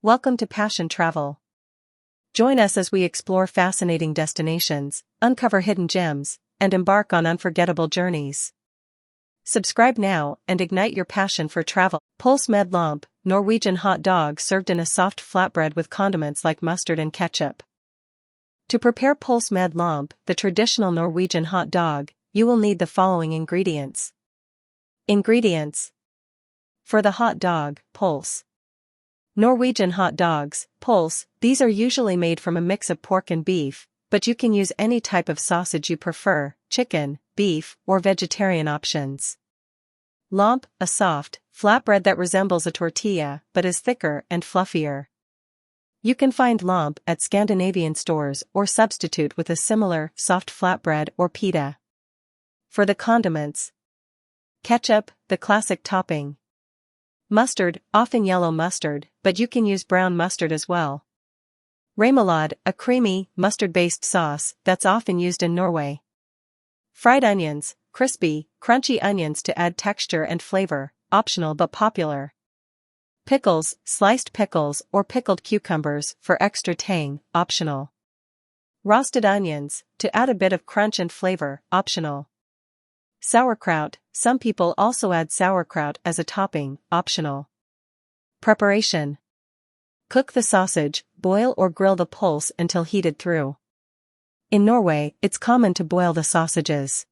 Welcome to Passion Travel. Join us as we explore fascinating destinations, uncover hidden gems, and embark on unforgettable journeys. Subscribe now and ignite your passion for travel. Pølse med lompe, Norwegian hot dog served in a soft flatbread with condiments like mustard and ketchup. To prepare pølse med lompe, the traditional Norwegian hot dog, you will need the following ingredients. Ingredients. For the hot dog, pølse. Norwegian hot dogs, pølse, these are usually made from a mix of pork and beef, but you can use any type of sausage you prefer, chicken, beef, or vegetarian options. Lompe, a soft, flatbread that resembles a tortilla but is thicker and fluffier. You can find lompe at Scandinavian stores or substitute with a similar, soft flatbread or pita. For the condiments. Ketchup, the classic topping. Mustard, often yellow mustard, but you can use brown mustard as well. Remoulade, a creamy, mustard-based sauce that's often used in Norway. Fried onions, crispy, crunchy onions to add texture and flavor, optional but popular. Pickles, sliced pickles or pickled cucumbers for extra tang, optional. Roasted onions, to add a bit of crunch and flavor, optional. Sauerkraut, some people also add sauerkraut as a topping, optional. Preparation. Cook the sausage, boil or grill the pølse until heated through. In Norway, it's common to boil the sausages.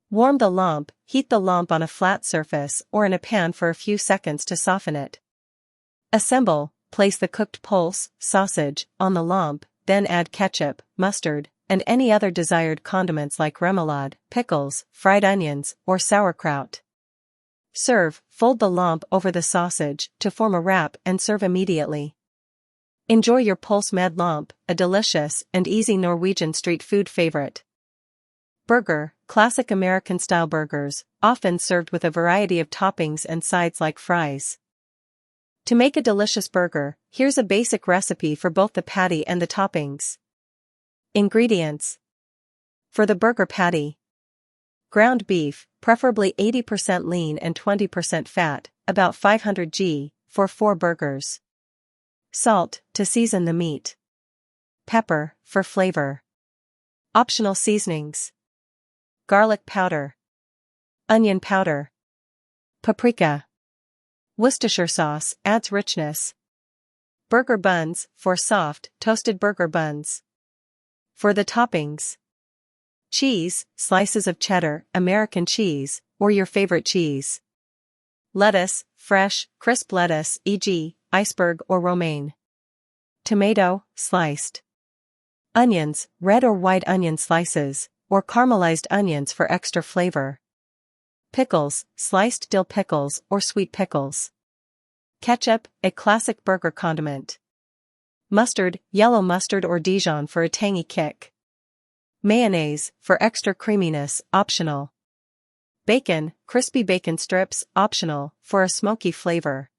Warm the lompe, heat the lompe on a flat surface or in a pan for a few seconds to soften it. Assemble, place the cooked pølse, sausage, on the lompe, then add ketchup, mustard, and any other desired condiments like remoulade, pickles, fried onions, or sauerkraut. Serve, fold the lompe over the sausage to form a wrap and serve immediately. Enjoy your pølse med lompe, a delicious and easy Norwegian street food favorite. Burger, classic American-style burgers, often served with a variety of toppings and sides like fries. To make a delicious burger, here's a basic recipe for both the patty and the toppings. Ingredients. For the burger patty. Ground beef, preferably 80% lean and 20% fat, about 500 g, for 4 burgers. Salt, to season the meat. Pepper, for flavor. Optional seasonings. Garlic powder. Onion powder. Paprika. Worcestershire sauce, adds richness. Burger buns, for soft, toasted burger buns. For the toppings. Cheese, slices of cheddar, American cheese, or your favorite cheese. Lettuce, fresh, crisp lettuce, e.g., iceberg or romaine. Tomato, sliced. Onions, red or white onion slices, or caramelized onions for extra flavor. Pickles, sliced dill pickles or sweet pickles. Ketchup, a classic burger condiment. Mustard, yellow mustard or Dijon for a tangy kick. Mayonnaise, for extra creaminess, optional. Bacon, crispy bacon strips, optional, for a smoky flavor.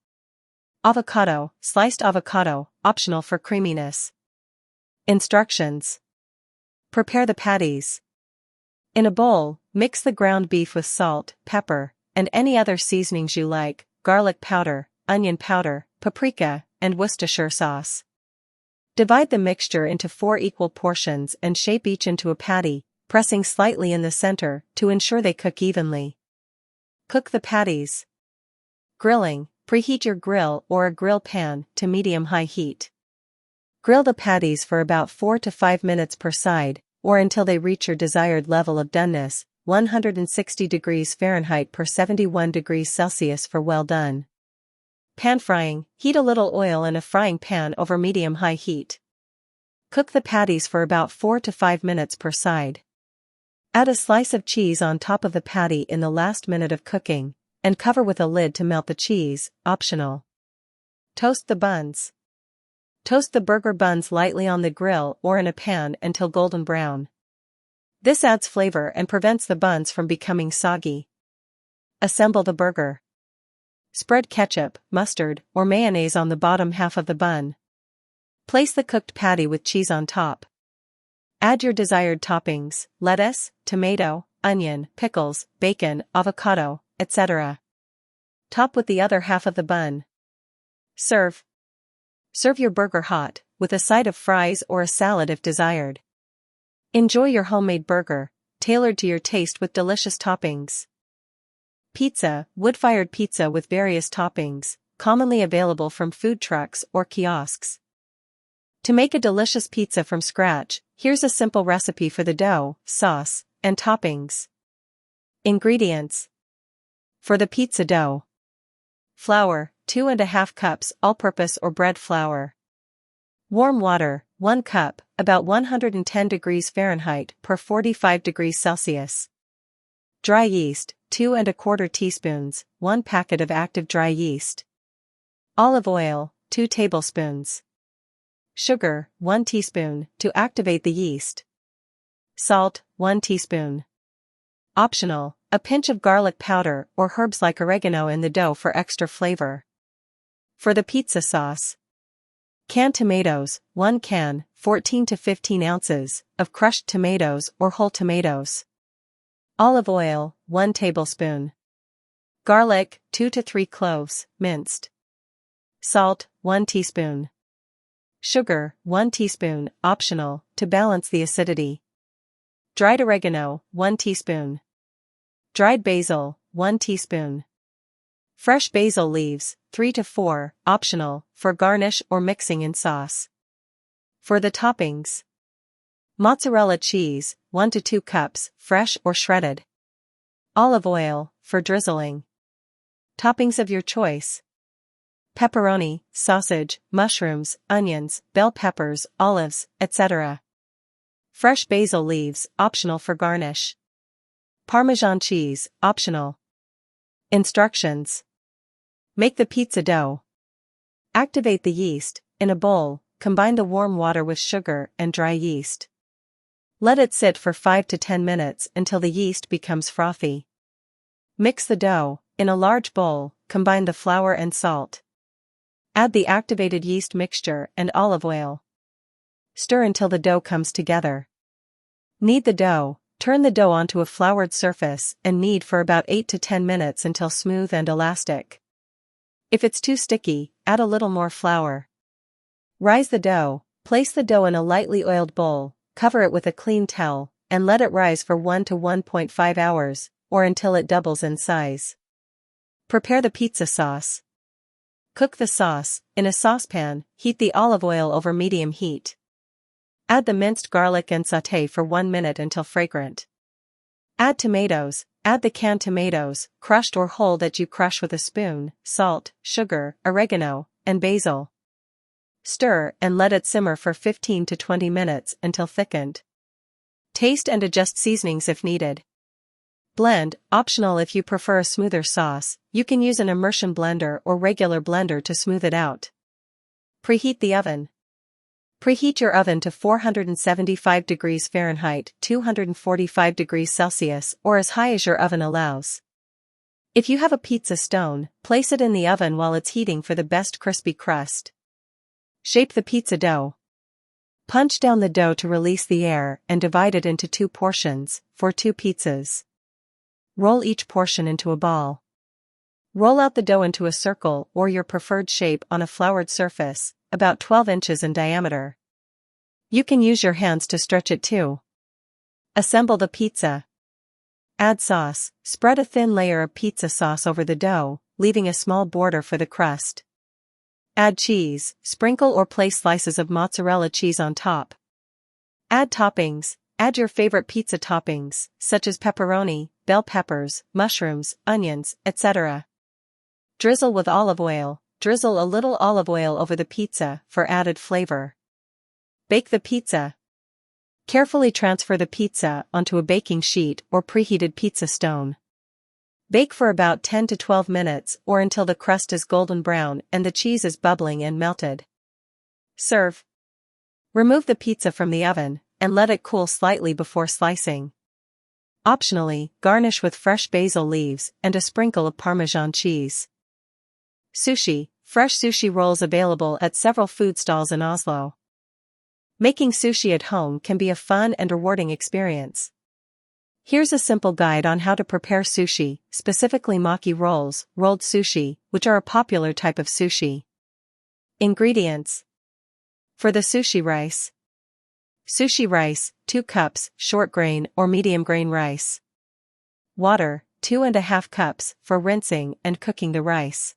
Avocado, sliced avocado, optional for creaminess. Instructions. Prepare the patties. In a bowl, mix the ground beef with salt, pepper, and any other seasonings you like, garlic powder, onion powder, paprika, and Worcestershire sauce. Divide the mixture into 4 equal portions and shape each into a patty, pressing slightly in the center to ensure they cook evenly. Cook the patties. Grilling, preheat your grill or a grill pan to medium-high heat. Grill the patties for about 4 to 5 minutes per side, or until they reach your desired level of doneness, 160 degrees Fahrenheit per 71 degrees Celsius for well done. Pan frying, heat a little oil in a frying pan over medium-high heat. Cook the patties for about 4 to 5 minutes per side. Add a slice of cheese on top of the patty in the last minute of cooking, and cover with a lid to melt the cheese, optional. Toast the buns. Toast the burger buns lightly on the grill or in a pan until golden brown. This adds flavor and prevents the buns from becoming soggy. Assemble the burger. Spread ketchup, mustard, or mayonnaise on the bottom half of the bun. Place the cooked patty with cheese on top. Add your desired toppings, lettuce, tomato, onion, pickles, bacon, avocado, etc. Top with the other half of the bun. Serve. Serve your burger hot, with a side of fries or a salad if desired. Enjoy your homemade burger, tailored to your taste with delicious toppings. Pizza, wood-fired pizza with various toppings, commonly available from food trucks or kiosks. To make a delicious pizza from scratch, here's a simple recipe for the dough, sauce, and toppings. Ingredients. For the pizza dough: flour, 2½ cups all-purpose or bread flour. Warm water, 1 cup, about 110 degrees Fahrenheit per 45 degrees Celsius. Dry yeast, 2¼ teaspoons, 1 packet of active dry yeast. Olive oil, 2 tablespoons. Sugar, 1 teaspoon, to activate the yeast. Salt, 1 teaspoon. Optional, a pinch of garlic powder or herbs like oregano in the dough for extra flavor. For the pizza sauce: canned tomatoes, 1 can, 14 to 15 ounces, of crushed tomatoes or whole tomatoes. Olive oil, 1 tablespoon. Garlic, 2 to 3 cloves, minced. Salt, 1 teaspoon. Sugar, 1 teaspoon, optional, to balance the acidity. Dried oregano, 1 teaspoon. Dried basil, 1 teaspoon. Fresh basil leaves, 3 to 4, optional, for garnish or mixing in sauce. For the toppings: mozzarella cheese, 1 to 2 cups, fresh or shredded. Olive oil, for drizzling. Toppings of your choice: pepperoni, sausage, mushrooms, onions, bell peppers, olives, etc. Fresh basil leaves, optional for garnish. Parmesan cheese, optional. Instructions. Make the pizza dough. Activate the yeast. In a bowl, combine the warm water with sugar and dry yeast. Let it sit for 5 to 10 minutes until the yeast becomes frothy. Mix the dough. In a large bowl, combine the flour and salt. Add the activated yeast mixture and olive oil. Stir until the dough comes together. Knead the dough. Turn the dough onto a floured surface and knead for about 8 to 10 minutes until smooth and elastic. If it's too sticky, add a little more flour. Rise the dough. Place the dough in a lightly oiled bowl, cover it with a clean towel, and let it rise for 1 to 1.5 hours, or until it doubles in size. Prepare the pizza sauce. Cook the sauce. In a saucepan, heat the olive oil over medium heat. Add the minced garlic and sauté for 1 minute until fragrant. Add tomatoes. Add the canned tomatoes, crushed or whole, that you crush with a spoon, salt, sugar, oregano, and basil. Stir and let it simmer for 15 to 20 minutes until thickened. Taste and adjust seasonings if needed. Blend, optional if you prefer a smoother sauce. You can use an immersion blender or regular blender to smooth it out. Preheat the oven. Preheat your oven to 475 degrees Fahrenheit, 245 degrees Celsius, or as high as your oven allows. If you have a pizza stone, place it in the oven while it's heating for the best crispy crust. Shape the pizza dough. Punch down the dough to release the air and divide it into 2 portions, for 2 pizzas. Roll each portion into a ball. Roll out the dough into a circle or your preferred shape on a floured surface, about 12 inches in diameter. You can use your hands to stretch it too. Assemble the pizza. Add sauce. Spread a thin layer of pizza sauce over the dough, leaving a small border for the crust. Add cheese. Sprinkle or place slices of mozzarella cheese on top. Add toppings. Add your favorite pizza toppings, such as pepperoni, bell peppers, mushrooms, onions, etc. Drizzle with olive oil. Drizzle a little olive oil over the pizza for added flavor. Bake the pizza. Carefully transfer the pizza onto a baking sheet or preheated pizza stone. Bake for about 10 to 12 minutes or until the crust is golden brown and the cheese is bubbling and melted. Serve. Remove the pizza from the oven and let it cool slightly before slicing. Optionally, garnish with fresh basil leaves and a sprinkle of Parmesan cheese. Sushi. Fresh sushi rolls available at several food stalls in Oslo. Making sushi at home can be a fun and rewarding experience. Here's a simple guide on how to prepare sushi, specifically maki rolls, rolled sushi, which are a popular type of sushi. Ingredients. For the sushi rice. Sushi rice, 2 cups, short grain or medium grain rice. Water, 2½ cups, for rinsing and cooking the rice.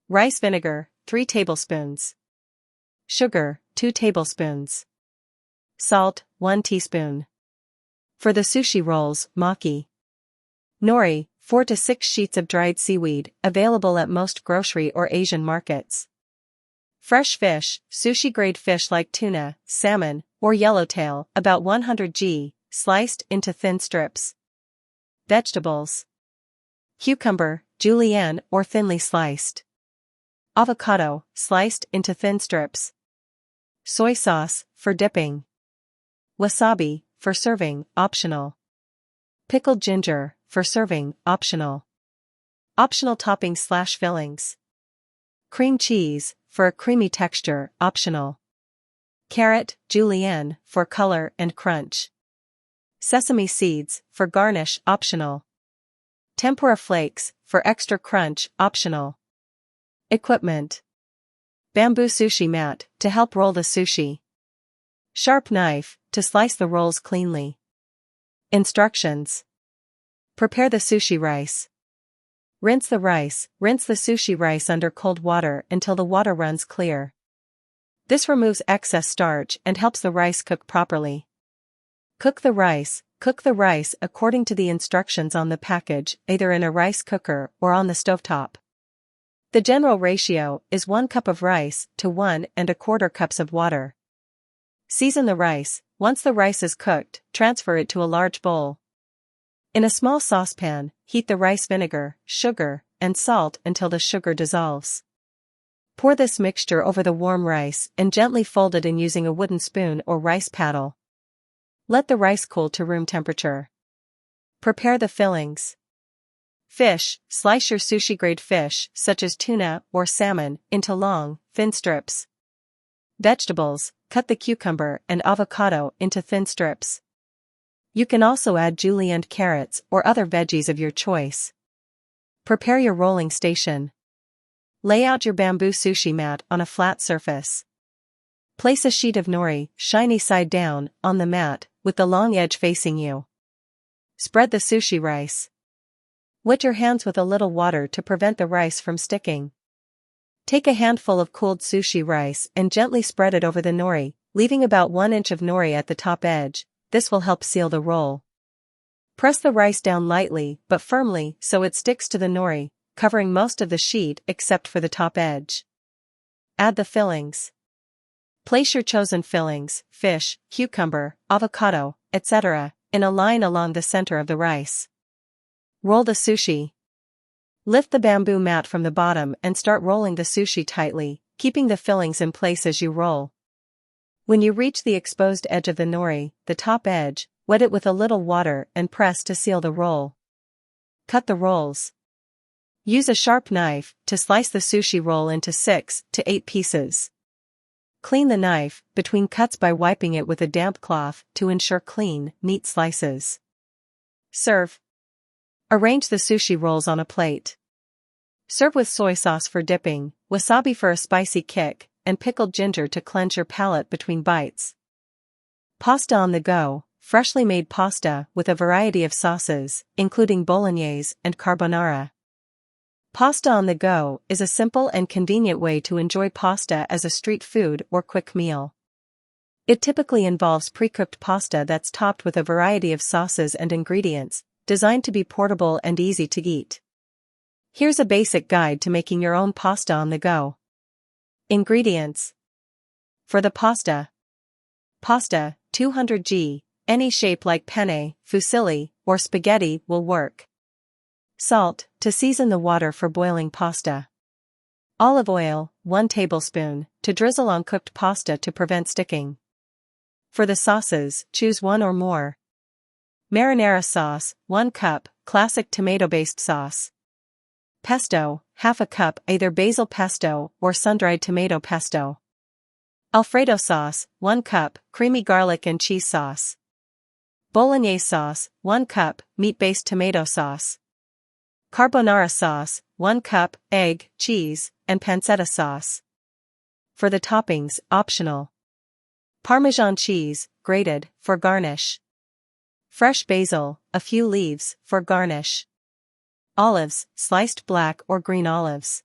Rice vinegar, 3 tablespoons. Sugar, 2 tablespoons. Salt, 1 teaspoon. For the sushi rolls, maki. Nori, 4 to 6 sheets of dried seaweed, available at most grocery or Asian markets. Fresh fish, sushi-grade fish like tuna, salmon, or yellowtail, about 100 g, sliced into thin strips. Vegetables. Cucumber, julienne or thinly sliced. Avocado, sliced into thin strips. Soy sauce, for dipping. Wasabi, for serving, optional. Pickled ginger, for serving, optional. Optional toppings/fillings. Cream cheese, for a creamy texture, optional. Carrot, julienne, for color and crunch. Sesame seeds, for garnish, optional. Tempura flakes, for extra crunch, optional. Equipment. Bamboo sushi mat, to help roll the sushi. Sharp knife, to slice the rolls cleanly. Instructions. Prepare the sushi rice. Rinse the rice. Rinse the sushi rice under cold water until the water runs clear. This removes excess starch and helps the rice cook properly. Cook the rice. Cook the rice according to the instructions on the package, either in a rice cooker or on the stovetop. The general ratio is 1 cup of rice to 1¼ cups of water. Season the rice. Once the rice is cooked, transfer it to a large bowl. In a small saucepan, heat the rice vinegar, sugar, and salt until the sugar dissolves. Pour this mixture over the warm rice and gently fold it in using a wooden spoon or rice paddle. Let the rice cool to room temperature. Prepare the fillings. Fish. Slice your sushi-grade fish, such as tuna or salmon, into long, thin strips. Vegetables. Cut the cucumber and avocado into thin strips. You can also add julienne carrots or other veggies of your choice. Prepare your rolling station. Lay out your bamboo sushi mat on a flat surface. Place a sheet of nori, shiny side down, on the mat, with the long edge facing you. Spread the sushi rice. Wet your hands with a little water to prevent the rice from sticking. Take a handful of cooled sushi rice and gently spread it over the nori, leaving about 1 inch of nori at the top edge. This will help seal the roll. Press the rice down lightly but firmly so it sticks to the nori, covering most of the sheet except for the top edge. Add the fillings. Place your chosen fillings, fish, cucumber, avocado, etc., in a line along the center of the rice. Roll the sushi. Lift the bamboo mat from the bottom and start rolling the sushi tightly, keeping the fillings in place as you roll. When you reach the exposed edge of the nori, the top edge, wet it with a little water and press to seal the roll. Cut the rolls. Use a sharp knife to slice the sushi roll into 6 to 8 pieces. Clean the knife between cuts by wiping it with a damp cloth to ensure clean, neat slices. Serve. Arrange the sushi rolls on a plate. Serve with soy sauce for dipping, wasabi for a spicy kick, and pickled ginger to cleanse your palate between bites. Pasta on the go. Freshly made pasta with a variety of sauces, including bolognese and carbonara. Pasta on the go is a simple and convenient way to enjoy pasta as a street food or quick meal. It typically involves pre-cooked pasta that's topped with a variety of sauces and ingredients, designed to be portable and easy to eat. Here's a basic guide to making your own pasta on the go. Ingredients. For the pasta. Pasta, 200 g, any shape like penne, fusilli, or spaghetti will work. Salt, to season the water for boiling pasta. Olive oil, 1 tablespoon, to drizzle on cooked pasta to prevent sticking. For the sauces, choose 1 or more. Marinara sauce, 1 cup, classic tomato-based sauce. Pesto, half a cup, either basil pesto or sun-dried tomato pesto. Alfredo sauce, 1 cup, creamy garlic and cheese sauce. Bolognese sauce, 1 cup, meat-based tomato sauce. Carbonara sauce, 1 cup, egg, cheese, and pancetta sauce. For the toppings, optional. Parmesan cheese, grated, for garnish. Fresh basil, a few leaves, for garnish. Olives, sliced black or green olives.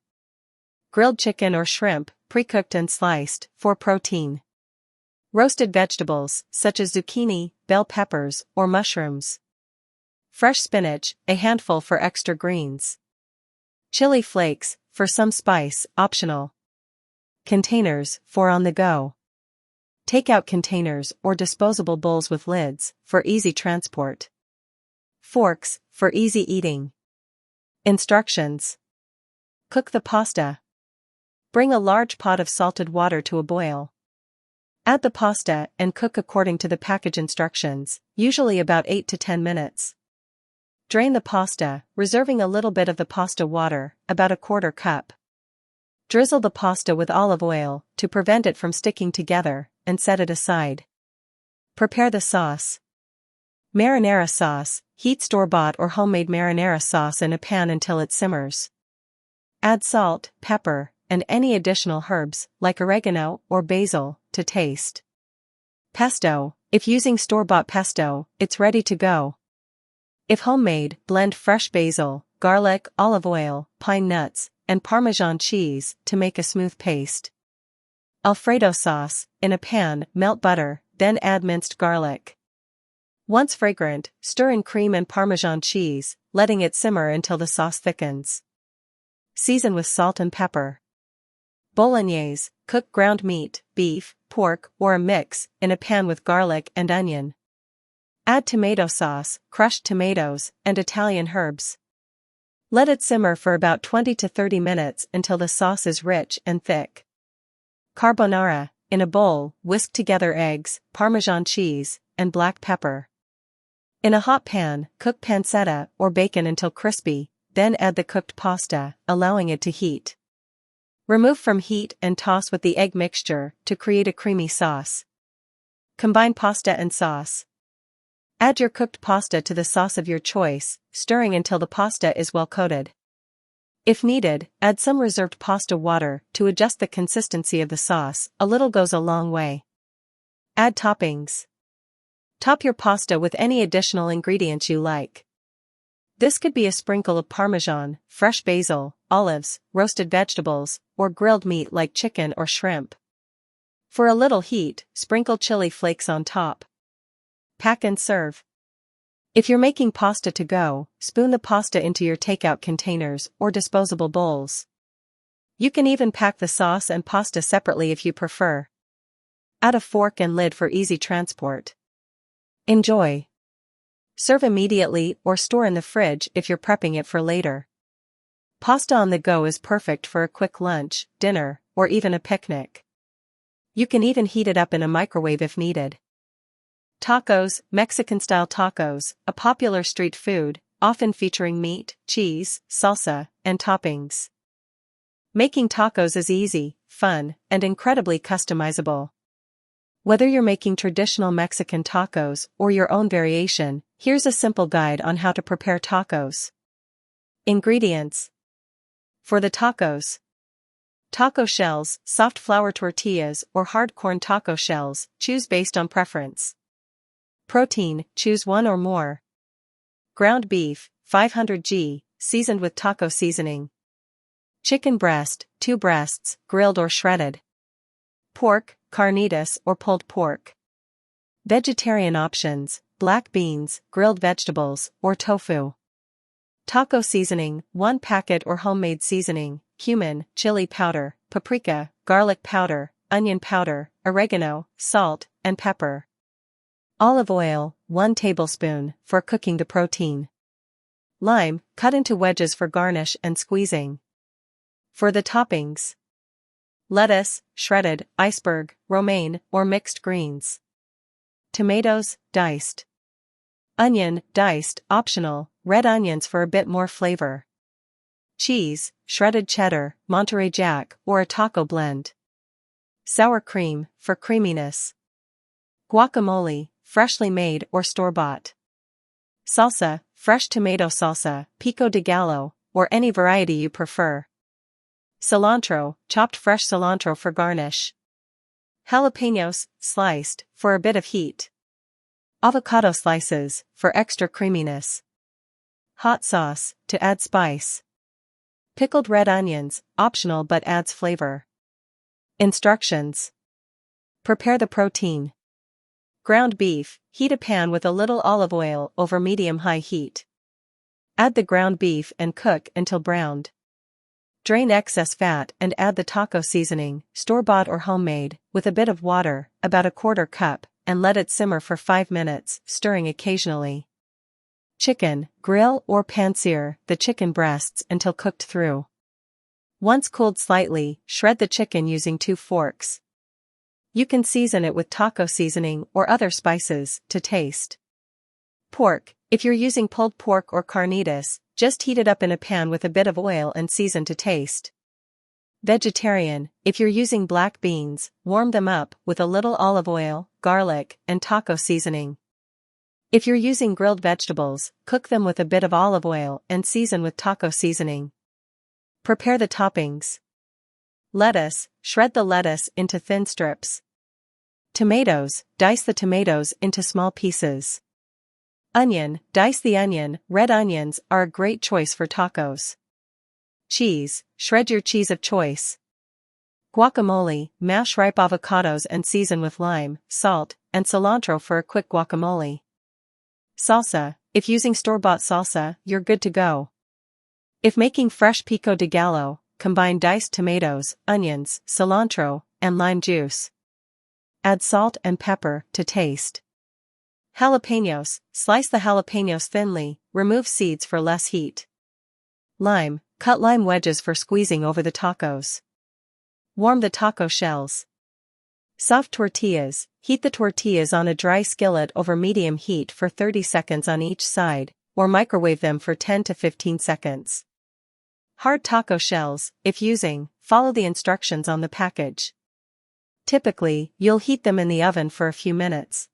Grilled chicken or shrimp, pre-cooked and sliced, for protein. Roasted vegetables, such as zucchini, bell peppers, or mushrooms. Fresh spinach, a handful for extra greens. Chili flakes, for some spice, optional. Containers, for on the go. Takeout containers or disposable bowls with lids, for easy transport. Forks, for easy eating. Instructions. Cook the pasta. Bring a large pot of salted water to a boil. Add the pasta and cook according to the package instructions, usually about 8 to 10 minutes. Drain the pasta, reserving a little bit of the pasta water, about a quarter cup. Drizzle the pasta with olive oil, to prevent it from sticking together, and set it aside. Prepare the sauce. Marinara sauce, heat store-bought or homemade marinara sauce in a pan until it simmers. Add salt, pepper, and any additional herbs, like oregano or basil, to taste. Pesto, if using store-bought pesto, it's ready to go. If homemade, blend fresh basil, garlic, olive oil, pine nuts, and Parmesan cheese to make a smooth paste. Alfredo sauce, in a pan, melt butter, then add minced garlic. Once fragrant, stir in cream and Parmesan cheese, letting it simmer until the sauce thickens. Season with salt and pepper. Bolognese, cook ground meat, beef, pork, or a mix, in a pan with garlic and onion. Add tomato sauce, crushed tomatoes, and Italian herbs. Let it simmer for about 20 to 30 minutes until the sauce is rich and thick. Carbonara, in a bowl, whisk together eggs, Parmesan cheese, and black pepper. In a hot pan, cook pancetta or bacon until crispy, then add the cooked pasta, allowing it to heat. Remove from heat and toss with the egg mixture to create a creamy sauce. Combine pasta and sauce. Add your cooked pasta to the sauce of your choice, stirring until the pasta is well coated. If needed, add some reserved pasta water to adjust the consistency of the sauce. A little goes a long way. Add toppings. Top your pasta with any additional ingredients you like. This could be a sprinkle of Parmesan, fresh basil, olives, roasted vegetables, or grilled meat like chicken or shrimp. For a little heat, sprinkle chili flakes on top. Pack and serve. If you're making pasta to go, spoon the pasta into your takeout containers or disposable bowls. You can even pack the sauce and pasta separately if you prefer. Add a fork and lid for easy transport. Enjoy. Serve immediately or store in the fridge if you're prepping it for later. Pasta on the go is perfect for a quick lunch, dinner, or even a picnic. You can even heat it up in a microwave if needed. Tacos, Mexican-style tacos, a popular street food, often featuring meat, cheese, salsa, and toppings. Making tacos is easy, fun, and incredibly customizable. Whether you're making traditional Mexican tacos or your own variation, here's a simple guide on how to prepare tacos. Ingredients. For the tacos. Taco shells, soft flour tortillas or hard corn taco shells, choose based on preference. Protein, choose one or more. Ground beef, 500 g, seasoned with taco seasoning. Chicken breast, 2 breasts, grilled or shredded. Pork, carnitas or pulled pork. Vegetarian options, black beans, grilled vegetables, or tofu. Taco seasoning, 1 packet or homemade seasoning, cumin, chili powder, paprika, garlic powder, onion powder, oregano, salt, and pepper. Olive oil, 1 tablespoon, for cooking the protein. Lime, cut into wedges for garnish and squeezing. For the toppings. Lettuce, shredded, iceberg, romaine, or mixed greens. Tomatoes, diced. Onion, diced, optional, red onions for a bit more flavor. Cheese, shredded cheddar, Monterey Jack, or a taco blend. Sour cream, for creaminess. Guacamole, freshly made or store-bought. Salsa, fresh tomato salsa, pico de gallo, or any variety you prefer. Cilantro, chopped fresh cilantro for garnish. Jalapenos, sliced, for a bit of heat. Avocado slices, for extra creaminess. Hot sauce, to add spice. Pickled red onions, optional but adds flavor. Instructions. Prepare the protein. Ground beef, heat a pan with a little olive oil over medium-high heat. Add the ground beef and cook until browned. Drain excess fat and add the taco seasoning, store-bought or homemade, with a bit of water, about a quarter cup, and let it simmer for 5 minutes, stirring occasionally. Chicken, grill or pan-sear the chicken breasts until cooked through. Once cooled slightly, shred the chicken using 2 forks. You can season it with taco seasoning or other spices, to taste. Pork, if you're using pulled pork or carnitas, just heat it up in a pan with a bit of oil and season to taste. Vegetarian, if you're using black beans, warm them up with a little olive oil, garlic, and taco seasoning. If you're using grilled vegetables, cook them with a bit of olive oil and season with taco seasoning. Prepare the toppings. Lettuce, shred the lettuce into thin strips. Tomatoes, dice the tomatoes into small pieces. Onion, dice the onion. Red onions are a great choice for tacos. Cheese, shred your cheese of choice. Guacamole, mash ripe avocados and season with lime, salt, and cilantro for a quick guacamole. Salsa, if using store-bought salsa, you're good to go. If making fresh pico de gallo, combine diced tomatoes, onions, cilantro, and lime juice. Add salt and pepper to taste. Jalapenos, slice the jalapenos thinly, remove seeds for less heat. Lime, cut lime wedges for squeezing over the tacos. Warm the taco shells. Soft tortillas, heat the tortillas on a dry skillet over medium heat for 30 seconds on each side, or microwave them for 10 to 15 seconds. Hard taco shells, if using, follow the instructions on the package. Typically, you'll heat them in the oven for a few minutes.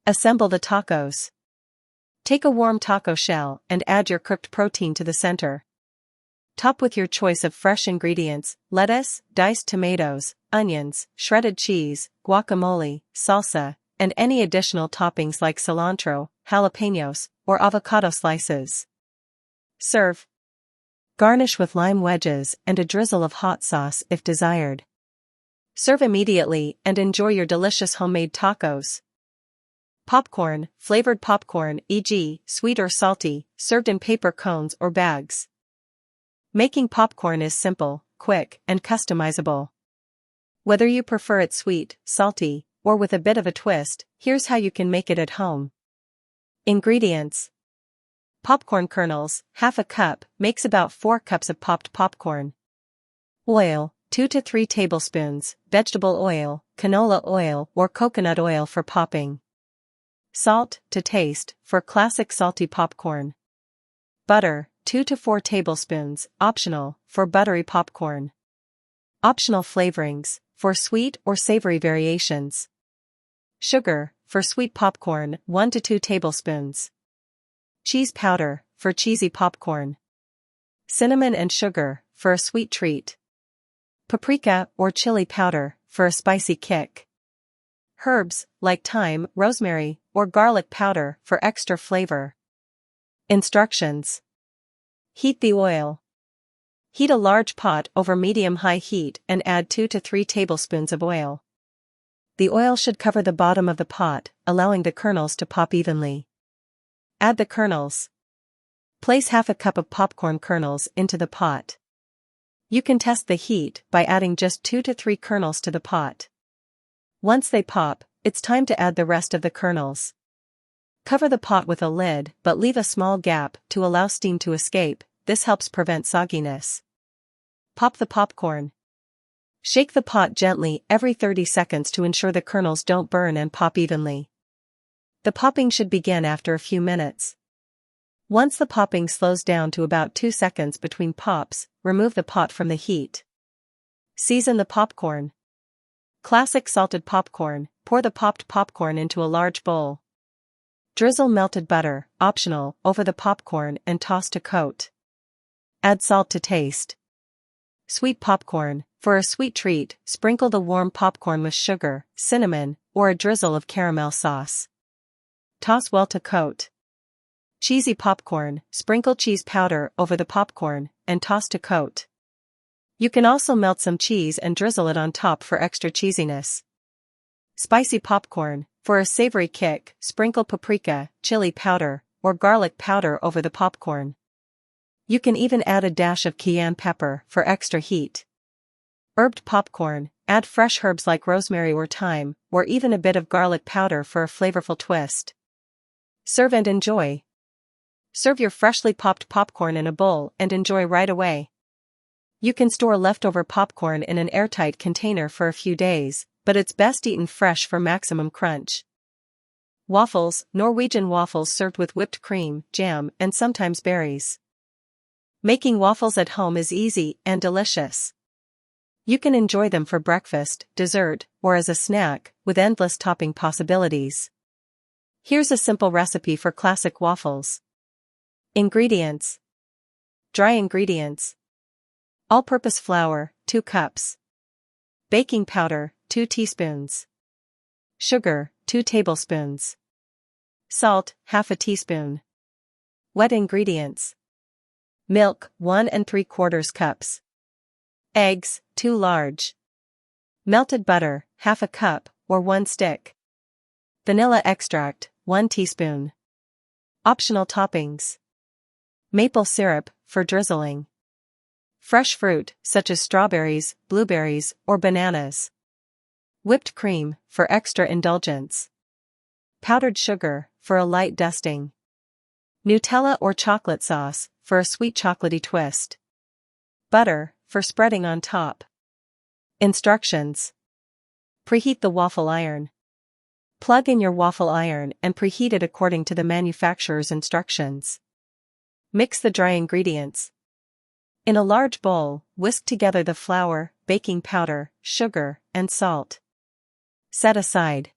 Assemble the tacos. Take a warm taco shell and add your cooked protein to the center. Top with your choice of fresh ingredients, lettuce, diced tomatoes, onions, shredded cheese, guacamole, salsa, and any additional toppings like cilantro, jalapenos, or avocado slices. Serve. Garnish with lime wedges and a drizzle of hot sauce if desired. Serve immediately and enjoy your delicious homemade tacos. Popcorn, flavored popcorn, e.g., sweet or salty, served in paper cones or bags. Making popcorn is simple, quick, and customizable. Whether you prefer it sweet, salty, or with a bit of a twist, here's how you can make it at home. Ingredients. Popcorn kernels, half a cup, makes about 4 cups of popped popcorn. Oil, 2 to 3 tablespoons, vegetable oil, canola oil or coconut oil for popping. Salt, to taste, for classic salty popcorn. Butter, 2 to 4 tablespoons, optional, for buttery popcorn. Optional flavorings, for sweet or savory variations. Sugar, for sweet popcorn, 1 to 2 tablespoons. Cheese powder, for cheesy popcorn. Cinnamon and sugar, for a sweet treat. Paprika or chili powder, for a spicy kick. Herbs, like thyme, rosemary, or garlic powder, for extra flavor. Instructions. Heat the oil. Heat a large pot over medium-high heat and add 2 to 3 tablespoons of oil. The oil should cover the bottom of the pot, allowing the kernels to pop evenly. Add the kernels. Place half a cup of popcorn kernels into the pot. You can test the heat by adding just 2 to 3 kernels to the pot. Once they pop, it's time to add the rest of the kernels. Cover the pot with a lid but leave a small gap to allow steam to escape. This helps prevent sogginess. Pop the popcorn. Shake the pot gently every 30 seconds to ensure the kernels don't burn and pop evenly. The popping should begin after a few minutes. Once the popping slows down to about 2 seconds between pops, remove the pot from the heat. Season the popcorn. Classic salted popcorn, pour the popped popcorn into a large bowl. Drizzle melted butter, optional, over the popcorn and toss to coat. Add salt to taste. Sweet popcorn. For a sweet treat, sprinkle the warm popcorn with sugar, cinnamon, or a drizzle of caramel sauce. Toss well to coat. Cheesy popcorn. Sprinkle cheese powder over the popcorn, and toss to coat. You can also melt some cheese and drizzle it on top for extra cheesiness. Spicy popcorn. For a savory kick, sprinkle paprika, chili powder, or garlic powder over the popcorn. You can even add a dash of cayenne pepper for extra heat. Herbed popcorn. Add fresh herbs like rosemary or thyme, or even a bit of garlic powder for a flavorful twist. Serve and enjoy. Serve your freshly popped popcorn in a bowl and enjoy right away. You can store leftover popcorn in an airtight container for a few days, but it's best eaten fresh for maximum crunch. Waffles. Norwegian waffles served with whipped cream, jam, and sometimes berries. Making waffles at home is easy and delicious. You can enjoy them for breakfast, dessert, or as a snack, with endless topping possibilities. Here's a simple recipe for classic waffles. Ingredients. Dry ingredients. All-purpose flour, 2 cups. Baking powder, 2 teaspoons. Sugar, 2 tablespoons. Salt, half a teaspoon. Wet ingredients. Milk, 1 3/4 cups. Eggs, 2 large. Melted butter, half a cup, or 1 stick. Vanilla extract, 1 teaspoon. Optional toppings. Maple syrup, for drizzling. Fresh fruit, such as strawberries, blueberries, or bananas. Whipped cream, for extra indulgence. Powdered sugar, for a light dusting. Nutella or chocolate sauce, for a sweet chocolatey twist. Butter, for spreading on top. Instructions. Preheat the waffle iron. Plug in your waffle iron and preheat it according to the manufacturer's instructions. Mix the dry ingredients. In a large bowl, whisk together the flour, baking powder, sugar, and salt. Set aside.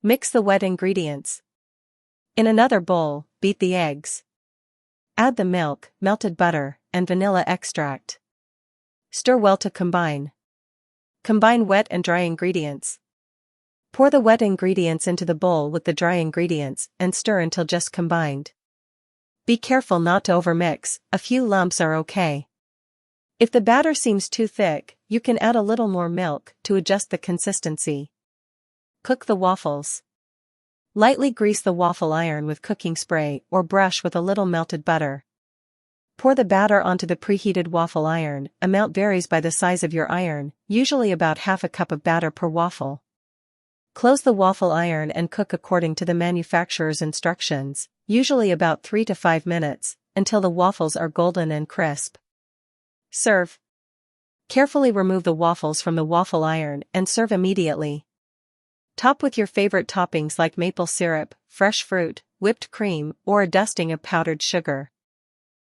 Mix the wet ingredients. In another bowl, beat the eggs. Add the milk, melted butter, and vanilla extract. Stir well to combine. Combine wet and dry ingredients. Pour the wet ingredients into the bowl with the dry ingredients and stir until just combined. Be careful not to overmix, a few lumps are okay. If the batter seems too thick, you can add a little more milk to adjust the consistency. Cook the waffles. Lightly grease the waffle iron with cooking spray or brush with a little melted butter. Pour the batter onto the preheated waffle iron. Amount varies by the size of your iron, usually about half a cup of batter per waffle. Close the waffle iron and cook according to the manufacturer's instructions, usually about 3 to 5 minutes, until the waffles are golden and crisp. Serve. Carefully remove the waffles from the waffle iron and serve immediately. Top with your favorite toppings like maple syrup, fresh fruit, whipped cream, or a dusting of powdered sugar.